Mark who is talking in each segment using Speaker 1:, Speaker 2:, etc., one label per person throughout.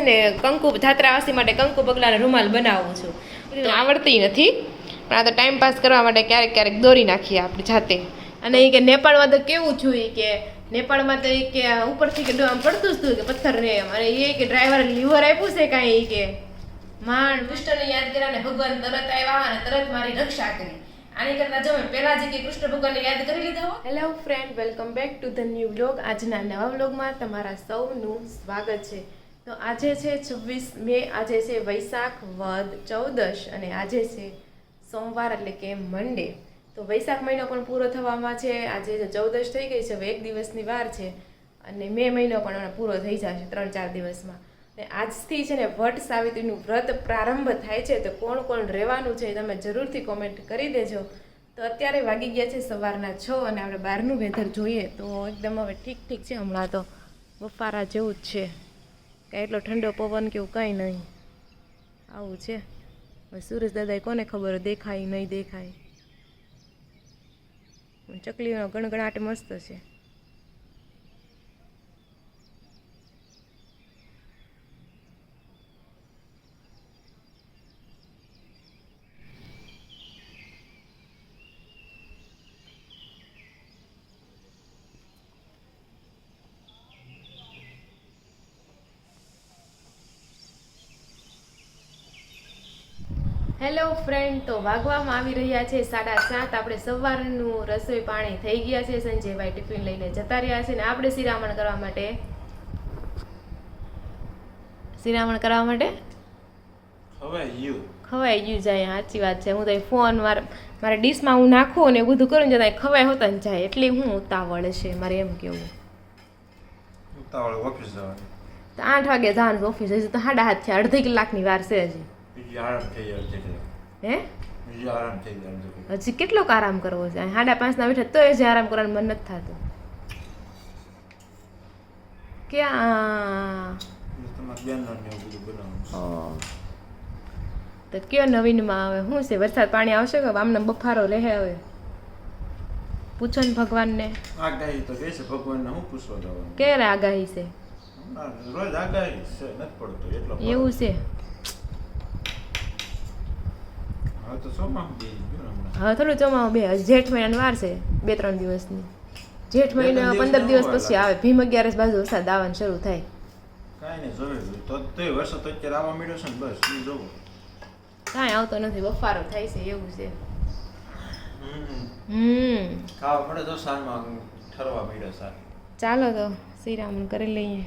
Speaker 1: ને કંકુ ધાત્રાવાસી માટે કંકુ પગલાને રૂમાલ બનાવું છું. આવડતી નથી પણ આ તો ટાઈમ પાસ કરવા માટે ક્યારેક ક્યારેક દોરી નાખીએ આપણી જાતે. અને એ કે નેપાળમાં તો કેવું છું એ કે નેપાળમાં તો એ કે ઉપરથી કે આમ પડતું જ હતું કે પથ્થર ને એમ. અને એ કે ડ્રાઈવર લીવર આપ્યું છે કાંઈ એ કે માંડ કૃષ્ણને યાદ કર્યા ને ભગવાન તરત આવ્યા અને તરત મારી રક્ષા કરી. આની કરતા જો પહેલા જ કે કૃષ્ણ ભગવાનને યાદ કરી લીધા. Hello friend, welcome back to the new vlog. આજના નવા વ્લોગમાં તમારા સૌનું સ્વાગત છે. તો આજે છે 26 મે, આજે છે વૈશાખ વદ 14 અને આજે છે સોમવાર એટલે કે મંડે. તો વૈશાખ મહિનો પણ પૂરો થવામાં છે. આજે 14 થઈ ગઈ છે, હવે એક દિવસની વાર છે અને મે મહિનો પણ હમણાં પૂરો થઈ જશે 3-4 દિવસમાં. ને આજથી છે ને વટ સાવિત્રીનું વ્રત પ્રારંભ થાય છે. તો કોણ કોણ રહેવાનું છે તમે જરૂરથી કોમેન્ટ કરી દેજો. તો અત્યારે વાગી ગયા છે સવારના 6 અને આપણે બહારનું વેધર જોઈએ તો એકદમ હવે ઠીક છે. હમણાં તો બફારા જેવું જ છે, કાંઈ એટલો ઠંડો પવન કે એવું કંઈ નહીં, આવું છે. હવે સુરેશ દાદાએ કોને ખબર દેખાય નહીં દેખાય. ચકલીઓનો ગણગણાટ મસ્ત છે. હેલો ફ્રેન્ડ, તો વાગવામાં આવી રહ્યા છે 7:30. આપણે સવારનું રસોઈ પાણી થઈ ગયા છે. સંજયભાઈ ટિફિન લઈને જતા રહ્યા છે ને આપણે શિરામણ કરવા માટે ખવાઈ ગયું જાય. સાચી વાત છે. હું તો ફોન મારે ડીશમાં હું નાખું ને બધું કરું ને જતા ખવાય હોતા ને જાય એટલી હું ઉતાવળ છે મારે એમ કેવું.
Speaker 2: ઓફિસ જવાનું
Speaker 1: તો 8 વાગે જવાનું ઓફિસ, હજી તો 7:30 છે, અડધી કલાકની વાર છે હજી. હજી કેટલોક આરામ કરવો છે? 5:30 બેઠા તો હજી આરામ કરવાનું મન નથી થતું. ક્યાં તો કયો નવીનમાં આવે શું છે? વરસાદ પાણી આવશે કે આમને બફારો રહે? હવે પૂછો ને ભગવાનને.
Speaker 2: આગાહી તો કહે છે, ભગવાનને હું પૂછવા જવાનું?
Speaker 1: ક્યારે આગાહી છે?
Speaker 2: રોજ આગાહી છે, નથી પડતો એટલો.
Speaker 1: એવું છે?
Speaker 2: હવે તો ચોમાસું બે
Speaker 1: હવે થોડું ચોમાસું બે, જેઠ મહિનાની વાર છે 2-3 દિવસની. જેઠ મહિના 15 દિવસ પછી આવે. ભીમ 11 બાજુ વરસાદ આવવાનું શરૂ થાય.
Speaker 2: કાંઈ નહીં જોવે તો વરસાદ તો અત્યારે આવવા મળ્યો છે ને, બસ એ જોવો.
Speaker 1: કાંઈ આવતો નથી, બફારો થાય છે એવું છે.
Speaker 2: ખાવા પડે તો સાંજમાં ઠરવા મળ્યો સારું.
Speaker 1: ચાલો તો શ્રીરામન કરી લઈએ.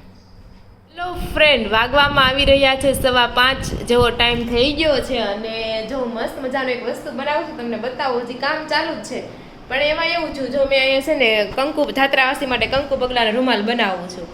Speaker 1: હેલો ફ્રેન્ડ, વાગવામાં આવી રહ્યા છે 5:15 જેવો ટાઈમ થઈ ગયો છે અને જો મસ્ત મજાનું એક વસ્તુ બનાવું છું, તમને બતાવું. હજી કામ ચાલુ જ છે પણ એમાં એવું છું, જો મેં અહીંયા છે ને કંકુ ધાત્રાવાસી માટે કંકુ પગલાને રૂમાલ બનાવું છું.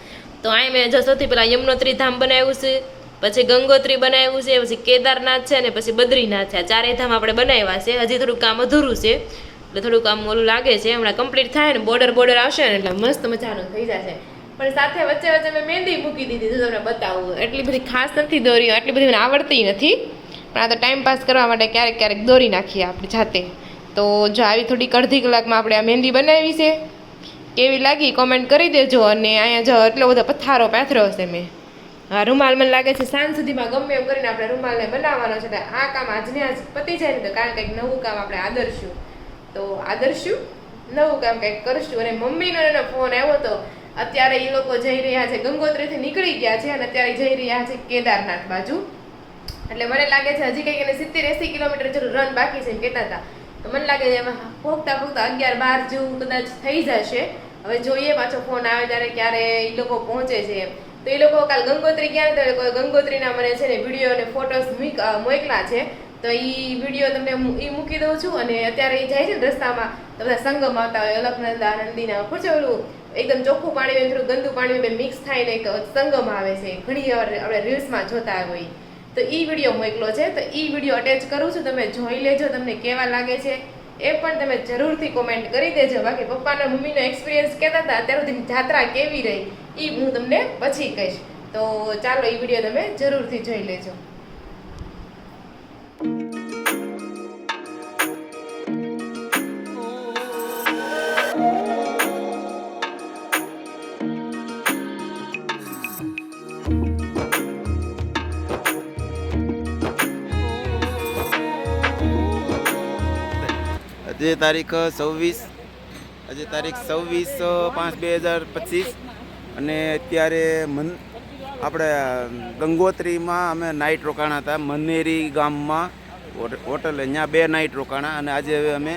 Speaker 1: તો અહીં મેં જો સૌથી પહેલાં યમનોત્રી ધામ બનાવ્યું છે, પછી ગંગોત્રી બનાવ્યું છે, પછી કેદારનાથ છે અને પછી બદ્રીનાથ છે. આ 4 ધામ આપણે બનાવ્યા છે. હજી થોડુંક કામ અધૂરું છે એટલે થોડુંક કામ ઓલું લાગે છે. હમણાં કમ્પ્લીટ થાય ને બોર્ડર આવશે ને એટલે મસ્ત મજાનું થઈ જશે. પણ સાથે વચ્ચે મેં મહેંદી મૂકી દીધી, જો તમને બતાવું. એટલી બધી ખાસ નથી દોરી, એટલી બધી મને આવડતી નથી પણ આ તો ટાઈમ પાસ કરવા માટે ક્યારેક ક્યારેક દોરી નાખીએ આપણી જાતે. તો જો આવી થોડીક અડધી કલાકમાં આપણે આ મહેંદી બનાવી છે. કેવી લાગી કોમેન્ટ કરી દેજો. અને અહીંયા જો એટલો બધો પથ્થારો પાથર્યો છે મેં. હા, રૂમાલ મને લાગે છે સાંજ સુધીમાં ગમે એમ કરીને આપણે રૂમાલને બનાવવાનો છે. એટલે આ કામ આજને આજ પતી જાય ને તો કાલે કંઈક નવું કામ આપણે આદરશું નવું કામ કંઈક કરશું. અને મમ્મીનો એનો ફોન આવ્યો હતો. અત્યારે એ લોકો જઈ રહ્યા છે, ગંગોત્રીથી નીકળી ગયા છે અને અત્યારે જઈ રહ્યા છે કેદારનાથ બાજુ. એટલે મને લાગે છે હજી કંઈક એને 70-80 કિલોમીટર જેટલું રન બાકી છે એમ કહેતા હતા. તો મને લાગે છે એમાં પોગતા 11-12 જેવું કદાચ થઈ જશે. હવે જોઈએ પાછો ફોન આવે ત્યારે ક્યારે એ લોકો પહોંચે છે એમ. તો એ લોકો કાલ ગંગોત્રી ગયા ને તો એ લોકો ગંગોત્રીના મને છે ને વિડીયો અને ફોટોસ મોકલા છે. તો એ વિડીયો તમને એ મૂકી દઉં છું. અને અત્યારે એ જાય છે ને રસ્તામાં તો બધા સંગમ આવતા હોય, અલકનંદા નંદીના પૂછે ઓલું એકદમ ચોખ્ખું પાણી હોય થોડું ગંદુ પાણી હોય મિક્સ થાયને એક સંગમ આવે છે. ઘણી વાર આપણે રીલ્સમાં જોતા હોય તો એ વિડીયો મોકલો છે. તો એ વિડીયો અટેચ કરું છું, તમે જોઈ લેજો. તમને કેવા લાગે છે એ પણ તમે જરૂરથી કોમેન્ટ કરી દેજો. બાકી પપ્પાના મમ્મીનો એક્સપિરિયન્સ કહેતા હતા અત્યાર સુધી જાત્રા કેવી રહી એ હું તમને પછી કહીશ. તો ચાલો એ વિડીયો તમે જરૂરથી જોઈ લેજો.
Speaker 3: આજે તારીખ 26/5/2025 અને અત્યારે આપણે ગંગોત્રીમાં અમે નાઇટ રોકાણા હતા. મનેરી ગામમાં હોટલે ત્યાં 2 નાઇટ રોકાણા અને આજે હવે અમે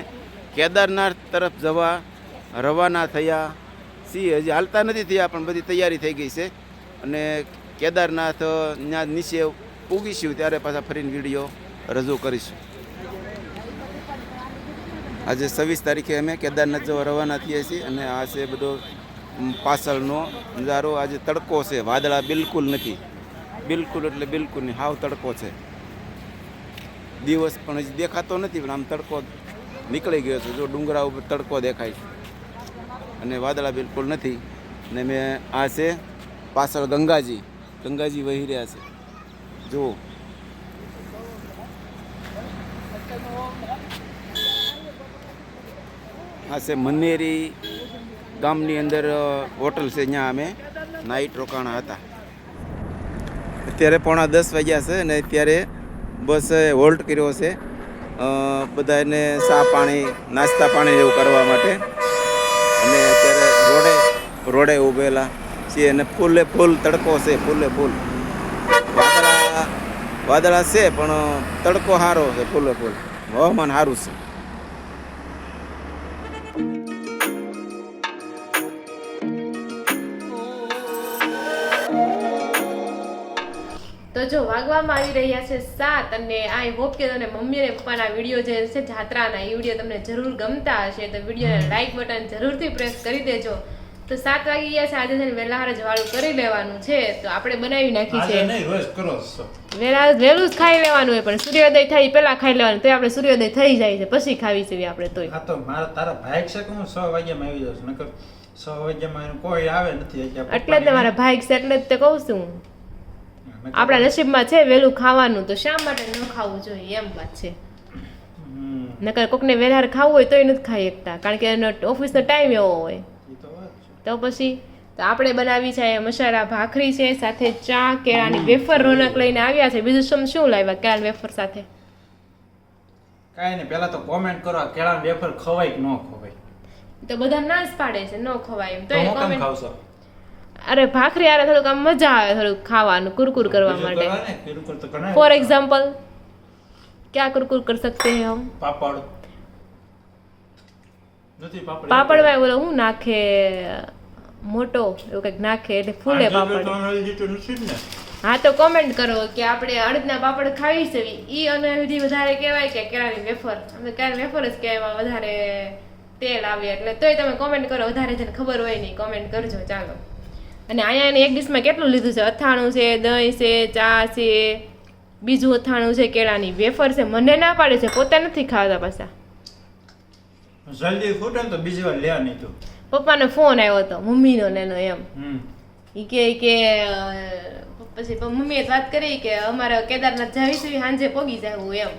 Speaker 3: કેદારનાથ તરફ જવા રવાના થયા છીએ. હજી હાલતા નથી થયા પણ બધી તૈયારી થઈ ગઈ છે અને કેદારનાથ ત્યાં નીચે પૂગીશું ત્યારે પાછા ફરીને વિડીયો રજૂ કરીશું. આજે 26 તારીખે અમે કેદારનાથ જવા રવાના થઈએ છીએ અને આ છે બધો પાછળનો નજારો. આજે તડકો છે, વાદળા બિલકુલ નથી, બિલકુલ એટલે બિલકુલ નહીં, હાવ તડકો છે. દિવસ પણ હજી દેખાતો નથી પણ આમ તડકો નીકળી ગયો છે. જો ડુંગરા ઉપર તડકો દેખાય છે અને વાદળા બિલકુલ નથી. અને મેં આ છે પાછળ ગંગાજી વહી રહ્યા છે જુઓ. આ છે મનેરી ગામની અંદર હોટલ છે, ત્યાં અમે નાઇટ રોકાણા હતા. અત્યારે 9:45 વાગ્યા છે અને અત્યારે બસ હોલ્ટ કર્યો છે બધાને ચા પાણી નાસ્તા પાણી એવું કરવા માટે. અને અત્યારે રોડે ઊભેલા છીએ અને ફૂલે ફૂલ તડકો છે, ફૂલે ફૂલ. વાદળા છે પણ તડકો સારો છે, ફૂલે ફૂલ હવામાન સારું છે.
Speaker 1: તો જો વાગવામાં આવી રહ્યા છે 7 અને આઈ હોપ કે તમને મમ્મી અને પપ્પાના વિડીયો જે છે જાત્રાના એ વિડીયો તમને જરૂર ગમતા હશે તો વિડીયોને લાઈક બટન જરૂરથી પ્રેસ કરી દેજો. તો 7 વાગી ગયા છે, આજે છે ને વહેલા હારે જ વાળું કરી લેવાનું છે તો આપણે બનાવી નાખી છે. વહેલું જ ખાઈ લેવાનું હોય પણ સૂર્યોદય થાય પહેલા ખાઈ લેવાનું તો આપણે સૂર્યોદય થઈ જાય છે પછી ખાવી છે આપણે. તોય
Speaker 2: આ તો મારા તારા ભાઈ છે કે હું 6 વાગ્યામાં આવી જાઉં છું, નકર 6 વાગ્યામાં કોઈ આવે નથી.
Speaker 1: એટલે જ મારા ભાઈ છે એટલે જ તે કહું છું આપણા નસીબમાં છે વહેલું ખાવાનું તો શા માટે ન ખાવું જોઈએ એમ વાત છે. નકર કોકને વહેલા ખાવું હોય તોય નથી ખાઈ શકતા કારણ કે એનો ઓફિસનો ટાઈમ એવો હોય. તો પછી તો આપણે બનાવી છે મસાલા ભાખરી છે સાથે ચા કેળાની વેફર રોનક લઈને આવ્યા છે. બીજું શું લાવ્યા કેળાની વેફર સાથે?
Speaker 2: કાંઈ નહીં, પહેલા તો કોમેન્ટ કરો કેળાની વેફર ખવાય કે ન ખવાય.
Speaker 1: તો બધા ના જ પાડે છે ન ખવાય એમ. તો
Speaker 2: હું કેમ ખાવશો?
Speaker 1: અરે ભાખરી આરે થોડુંક આમ મજા આવે થોડુંક ખાવાનું કુરકુર કરવા માટે. ફોર એક્ઝામ્પલ ક્યાં કુરકુર कर सकते हैं हम?
Speaker 2: પાપડ નથી,
Speaker 1: પાપડમાં બોલો હું નાખે મોટો એવું કંઈક નાખે એટલે ફૂલે પાપડ. હા તો કોમેન્ટ કરો કે આપણે અડદના પાપડ ખાવી છે ઈ અનહેલ્ધી વધારે કહેવાય કે કેળાની વેફર? અમે કેળાની વેફર જ કહેવાય, વધારે તેલ આવે એટલે. તોય તમે કોમેન્ટ કરો, વધારે જેને ખબર હોય નહીં કોમેન્ટ કરજો. ચાલો. અને અહીંયા એક ડિશમાં કેટલું લીધું છે? અથાણું છે, દહીં છે, ચા છે, બીજું અથાણું છે, કેળાની વેફર છે. મને ના પાડે છે, પોતે નથી ખાતા પાછા.
Speaker 2: જલ્દી ફૂટે તો બીજી વાર લેવા નહીં. તો
Speaker 1: પપ્પાનો ફોન આવ્યો હતો મમ્મીનો નેનો એમ ઈ કે પછી મમ્મીએ વાત કરી કે અમારે કેદારનાથ જાવીશું સાંજે પોગી જવું એમ.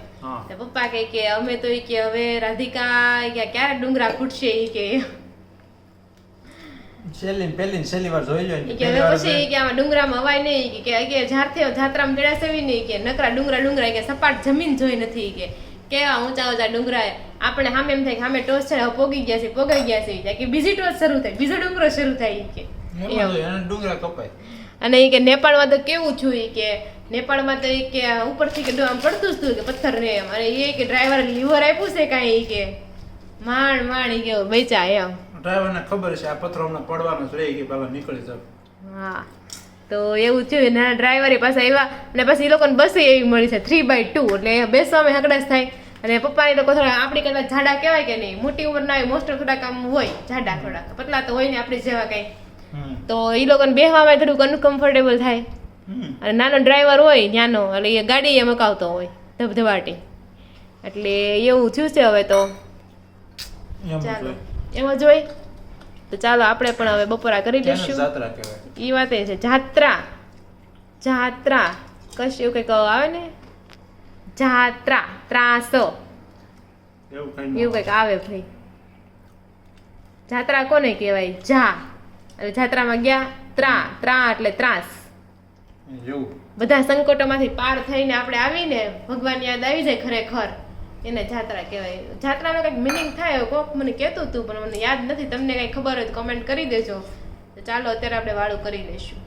Speaker 1: તો પપ્પા કે અમે તો કે હવે રાધિકા ક્યારે ડુંગરા ફૂટશે ઈ કે
Speaker 2: પહેલી વાર જોઈ લો
Speaker 1: કે હવે પછી કે આમાં ડુંગરામાં અવાય નહીં કે જાત્રામાં તેડાસવી નહીં કે નકરા ડુંગરા કે સપાટ જમીન જોઈ નથી કે કેવા ઊંચા ડુંગરા. આપણે સામે એમ થાય કે સામે ટોચ છે પોગી ગયા છે કે બીજી ટોચ શરૂ થાય, બીજો ડુંગરો શરૂ થાય કે
Speaker 2: ડુંગરા કપાય.
Speaker 1: અને એ કે નેપાળમાં તો કેવું છું કે નેપાળમાં તો કે ઉપરથી કે આમ પડતું જ હતું કે પથ્થર ને એમ. અને એ કે ડ્રાઈવર લીવર આપ્યું છે કાંઈ કે માંડ ઈ કે બચા એમ.
Speaker 2: ડ્રાઈવરને ખબર છે આ પથ્થર હમણાં પડવાનો જ રહી કે પેલા નીકળી જાવ.
Speaker 1: હા તો એવું થયું ને ડ્રાઈવરે પાછા એવા અને પછી એ લોકોને બસ એવી મળી છે 3x2 એટલે બેસવામાં હકડાશ થાય. અને પપ્પાની લોકો થોડા આપણી કરતા જાડા કહેવાય કે નહીં, મોટી ઉંમર ના હોય, મોસ્ટ થોડાક આમ હોય જાડા, થોડાક પતલા તો હોય ને આપણી જેવા કઈ. તો એ લોકોને બેસવામાં થોડુંક અનકમ્ફર્ટેબલ થાય. અને નાનો ડ્રાઈવર હોય નાનો એટલે એ ગાડી એ મકાવતો હોય ધબધબાટી એટલે એવું થયું છે. હવે તો ચાલો એમાં જોઈ તો ચાલો આપણે પણ હવે બપોરા કરી લઈશું. એ વાત એ છે જાત્રા કશ એવું કંઈક આવે ને ત્રાસ એવું કંઈક આવે ભાઈ. જાત્રા કોને કહેવાય? એટલે જાત્રામાં ગયા ત્રા એટલે ત્રાસ. બધા સંકટોમાંથી પાર થઈને આપણે આવીને ભગવાન યાદ આવી જાય ખરેખર એને જાત્રા કહેવાય. જાત્રાનો કંઈક મિનિંગ થાય કોક મને કહેતું હતું પણ મને યાદ નથી. તમને કંઈ ખબર હોય તો કમેન્ટ કરી દેજો. તો ચાલો અત્યારે આપણે વાળું કરી લઈશું.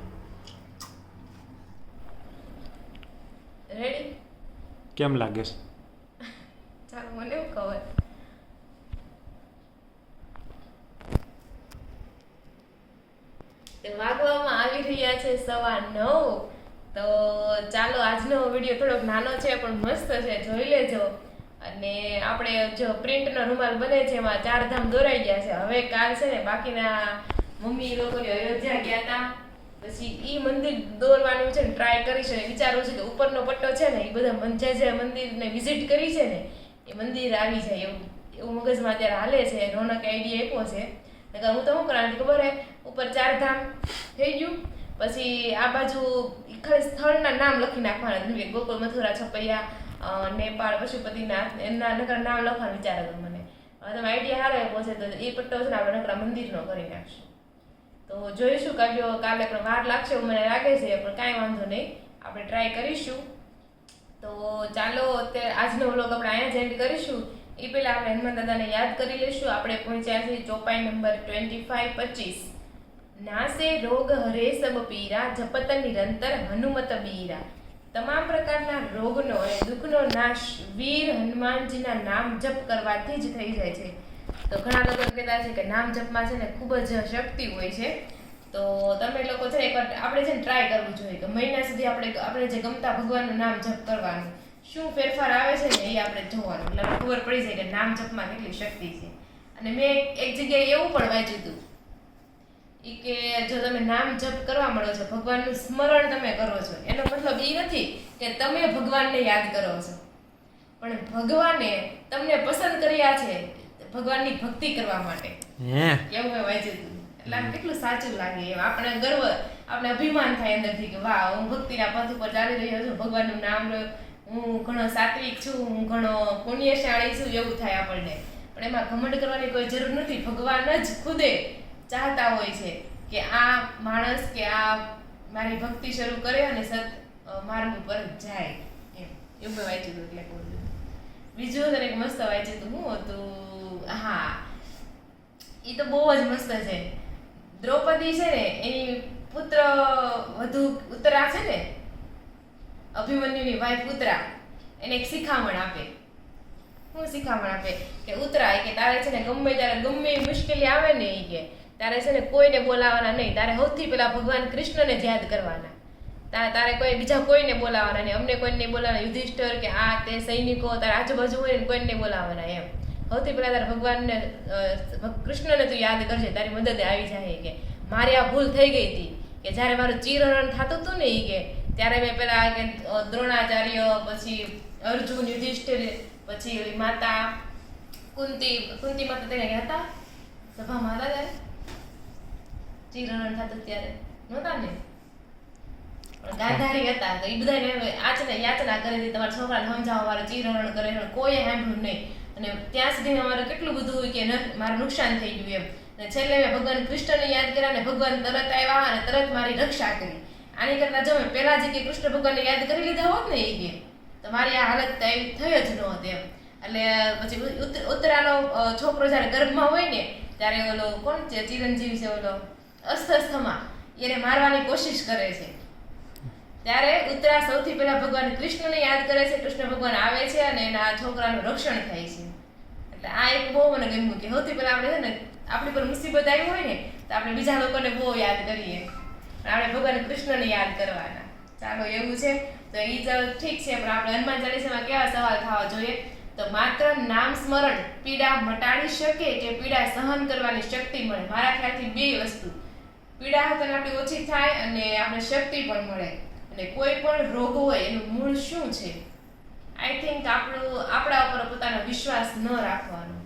Speaker 1: રેડી?
Speaker 2: કેમ લાગે છે?
Speaker 1: ચાલો મને એવું ખબર. વાગવામાં આવી રહ્યા છે 9:15. તો ચાલો આજનો વિડીયો થોડોક નાનો છે પણ મસ્ત છે, જોઈ લેજો. અને આપણે જો પ્રિન્ટનો રૂમાલ બને છે એમાં 4 ધામ દોરાઈ ગયા છે. હવે કાલ છે ને બાકીના મમ્મી લોકોની અયોધ્યા ગયા હતા, પછી ઈ મંદિર દોરવાનું છે ને ટ્રાય કરીશ. વિચારવું છે કે ઉપરનો પટ્ટો છે ને એ બધા જે મંદિરને વિઝિટ કરી છે ને એ મંદિર આવી જાય એવું મગજમાં અત્યારે હાલે છે. રોનક આઈડિયા આપ્યો છે. હું તો શું કરવાની ખબર હે, ઉપર 4 ધામ થઈ ગયું, પછી આ બાજુ ખાલી સ્થળના નામ લખી નાખવાના, જેમ કે ગોકુળ, મથુરા, છપૈયા, નેપાળ, પશુપતિનાથ, એમના નકર નામ લખવાનું વિચાર હતો મને. હવે તમે આઈડિયા હારો આપ્યો છે તો એ પટ્ટો છે ને આપણે નકરા મંદિરનો કરી નાખશું. તો જોઈશું કાલે પણ વાર લાગશે એવું મને લાગે છે, પણ કાંઈ વાંધો નહીં, આપણે ટ્રાય કરીશું. તો ચાલો અત્યારે આજનો વ્લોગ આપણે અહીંયા જ એન્ડ કરીશું. એ પહેલા આપણે હનુમાન દાદાને યાદ કરી લઈશું. આપણે પહોંચ્યા છીએ ચોપાઈ નંબર 2525. નાસે રોગ હરે સબ પીરા, જપત નિરંતર હનુમત બીરા. તમામ પ્રકારના રોગનો અને દુઃખનો નાશ વીર હનુમાનજીના નામ જપ કરવાથી જ થઈ જાય છે. તો ઘણા લોકો કહેતા છે કે નામ જપમાં છે ને ખૂબ જ શક્તિ હોય છે. તો તમે લોકો છે એકવાર આપણે છે ને ટ્રાય કરવું જોઈએ કે મહિના સુધી આપણે જે ગમતા ભગવાનનું નામ જપ કરવાનું. શું ફેરફાર આવે છે ને એ આપણે જોવાનું, એટલે ખબર પડી જાય કે નામ જપમાં કેટલી શક્તિ છે. અને મેં એક જગ્યાએ એવું પણ વાંચ્યું હતું કે જો તમે નામ જપ કરવા મળો છો, ભગવાનનું સ્મરણ તમે કરો છો, એનો મતલબ એ નથી કે તમે ભગવાનને યાદ કરો છો, પણ ભગવાને તમને પસંદ કર્યા છે ભગવાનની ભક્તિ કરવા માટે. એવું મેં વાંચ્યું હતું. એટલે આમ કેટલું સાચું લાગે, એમ આપણે ગર્વ, આપણે અભિમાન થાય અંદરથી કે વાહ, હું ભક્તિના પથ ઉપર ચાલી રહ્યો છું, ભગવાનનું નામ લો, હું ઘણો સાત્વિક છું, હું ઘણો પુણ્યશાળી છું, એવું થાય આપણને. પણ એમાં ઘમંડ કરવાની કોઈ જરૂર નથી. ભગવાન જ ખુદે ચાહતા હોય છે કે આ માણસ કે આ મારી ભક્તિ શરૂ કરે અને સત માર્ગ ઉપર જાય. એવું મેં વાંચ્યું હતું. એટલે બોલું બીજું તને એક મસ્ત વાંચ્યું હતું. હું હતું, હા, એ તો બહુ જ મસ્ત છે. દ્રૌપદી છે ને એની પુત્ર વધુ ઉત્તરા છે ને, અભિમન્યુની વાઈફ ઉત્તરા, એને એક શિખામણ આપે. શું શિખામણ આપે કે ઉત્તરા કે તારે છે ને ગમે ત્યારે ગમે મુશ્કેલી આવે ને એ કે તારે છે ને કોઈને બોલાવવાના નહીં, તારે સૌથી પહેલા ભગવાન કૃષ્ણને જ યાદ કરવાના. તારે કોઈ બીજા કોઈને બોલાવવાના નહીં, અમને કોઈને નહીં બોલાવવાના, યુધિષ્ઠિર કે આ તે સૈનિકો તારે આજુબાજુ હોય ને કોઈને નહીં બોલાવવાના. એમ સૌથી પહેલા તારે ભગવાનને કૃષ્ણને તું યાદ કરજે, તારી મદદે આવી જાય. કે મારી આ ભૂલ થઈ ગઈ હતી કે જ્યારે મારું ચીરહરણ થતું હતું ને એ કે ત્યારે મેં પેલા કે દ્રોણાચાર્ય, પછી અર્જુન, યુધિષ્ઠિર, પછી માતા કુંતી માતા તેને હતા સભામાં હતા ત્યારે ચીરહરણ થતું ત્યારે નહોતા ને, ગાંધારી હતા. તો એ બધાને યાચના કરી હતી તમારા છોકરાને સમજાવવા, મારે ચીરહરણ કરે, કોઈ સાંભળ્યું નહીં. અને ત્યાં સુધી અમારે કેટલું બધું કે મારું નુકસાન થઈ ગયું એમ. અને છેલ્લે મેં ભગવાન કૃષ્ણને યાદ કર્યા અને ભગવાન તરત આવ્યા અને તરત મારી રક્ષા કરી. આની કરતા જો મેં પહેલા જે કે કૃષ્ણ ભગવાનને યાદ કરી લીધા હોત ને એ કે તો મારી આ હાલત થઈ જ નહોત એમ. એટલે પછી ઉત્તરાનો છોકરો જ્યારે ગર્ભમાં હોય ને ત્યારે ઓલો કોણ છે ચિરંજીવી છે ઓલો અસ્તસ્થમાં, એને મારવાની કોશિશ કરે છે. ત્યારે ઉત્તરા સૌથી પહેલા ભગવાન કૃષ્ણને યાદ કરે છે, કૃષ્ણ ભગવાન આવે છે અને એના છોકરાનું રક્ષણ થાય છે. એટલે આ એક બહુ મને ગમ્યું કે સૌથી પહેલા આપણે છે ને આપણી પર મુસીબત આવી હોય ને તો આપણે બીજા લોકોને બહુ યાદ કરીએ, આપણે ભગવાન કૃષ્ણને યાદ કરવાના. ચાલો એવું છે તો એ જ ઠીક છે, પણ આપણે હનુમાન ચાલીસામાં કેવા સવાલ થવા જોઈએ તો માત્ર નામ સ્મરણ પીડા મટાડી શકે કે પીડા સહન કરવાની શક્તિ મળે. મારા ખ્યાલથી બે વસ્તુ, પીડા તને આપણી ઓછી થાય અને આપણે શક્તિ પણ મળે. અને કોઈ પણ રોગ હોય એનું મૂળ શું છે? આઈ થિંક આપણા ઉપર પોતાનો વિશ્વાસ ન રાખવાનો.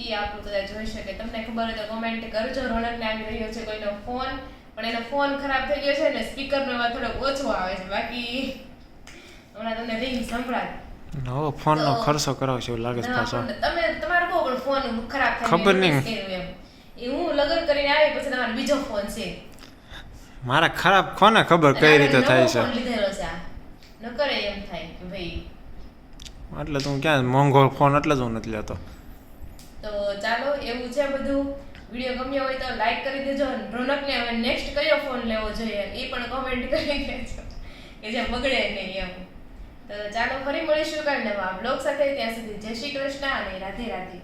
Speaker 1: એ આપણું બધા જોઈ શકે. તમને ખબર હોય તો કોમેન્ટ કરજો. રોનકને આવી રહ્યો છે કોઈનો ફોન, પણ એનો ફોન ખરાબ થઈ ગયો છે ને સ્પીકરનો અવાજ થોડોક ઓછો આવે છે, બાકી હમણાં તમને રિંગ સંભળાય.
Speaker 2: નવો ફોનનો ખર્ચો કરાવ છે એવું લાગે છે પાછો.
Speaker 1: તમે તમારો બહુ પણ ફોન ખરાબ થઈ
Speaker 2: ખબર નહીં
Speaker 1: એમ. એ હું લગ્ન કરીને આવી પછી તમારો બીજો ફોન છે.
Speaker 2: મારા ખરાબ કોને ખબર કઈ રીતે થાય છે.
Speaker 1: ફોન લીધેલો છે ન કરે એમ થાય કે ભાઈ
Speaker 2: એટલે તું ક્યાં મોંઘો ફોન એટલે જ હું નથી લેતો.
Speaker 1: તો ચાલો એવું છે બધું. વિડીયો ગમ્યો હોય તો લાઈક કરી દેજો અને રોનકને હવે નેક્સ્ટ કયો ફોન લેવો જોઈએ એ પણ કમેન્ટ કરી દેજો કે જે બગડે નહીં એમ. તો ચાલો ફરી મળીશું કાલે નવા બ્લોગ સાથે. ત્યાં સુધી જય શ્રી કૃષ્ણ અને રાધે રાધે.